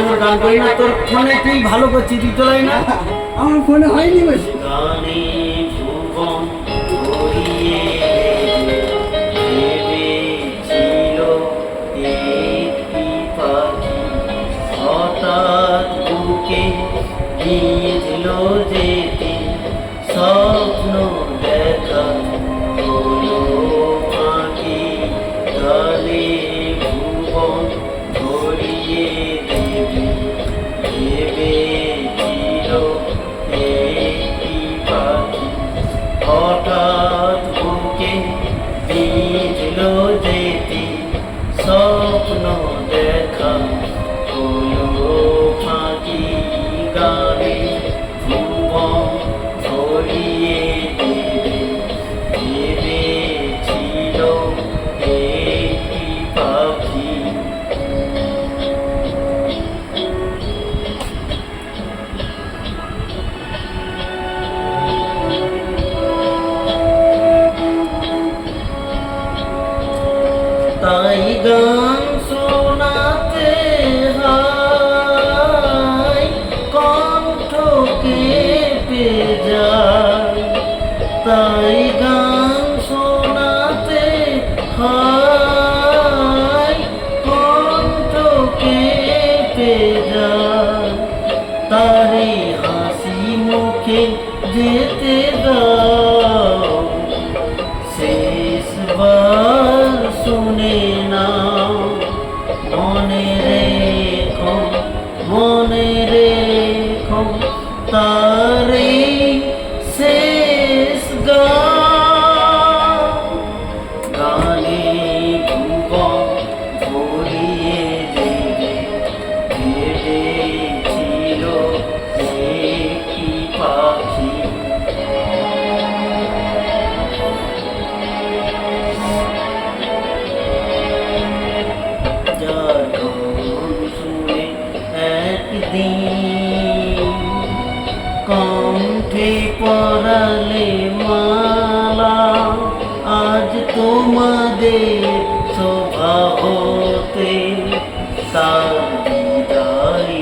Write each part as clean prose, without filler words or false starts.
তোর গান করি না, তোর ফোনে তুই ভালো করছিস, তুই তোলাই না। আমার ফোনে হয়নি বেশি। গানে ভুবন ভরিয়ে ভেবেছিল একটি পাখি, হঠাৎ বুকে দিল যেতে স্বপ্ন দেখা হলো ফাঁকি। গানে ভুবন ভরিয়ে ভেবেছিল একটি পাখি, হঠাৎ বুকে দিল যেতে স্বপ্ন দেখা হলো ফাঁকি। গানে ভুবন ভরিয়ে ভেবেছিল একটি পাখি। তাই গান শোনাতে হয় কণ্ঠ কেঁপে যায়, তাই গান শোনাতে হয় কণ্ঠ কেঁপে যায়। তারে হাসি মুখে যেতে দাও, শেষবার শুনে নাও। মনে রেখো তারে শেষ গান। গানে ভুবন ভরিয়ে ভেবেছিল একটি পাখি। শুনে একদিন কণ্ঠে পরালে মালা, আজ তোমাদের শোভা হতে তার বিদায়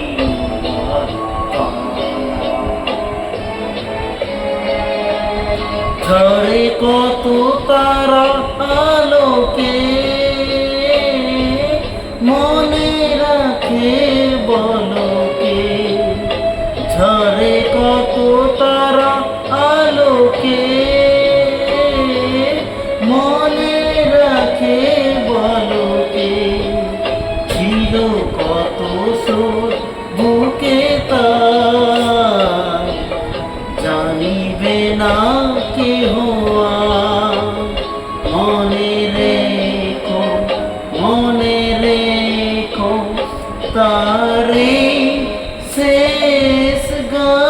ঝরে কত তারা আলোকে, মনে রাখে বলকে। ঝরে কত তারা আলোকে, মনে রাখে বলকে। ছিল কত সুর বুকে তার, জানিবে না কেহ আর। মনে রেখো তারে শেষ গান।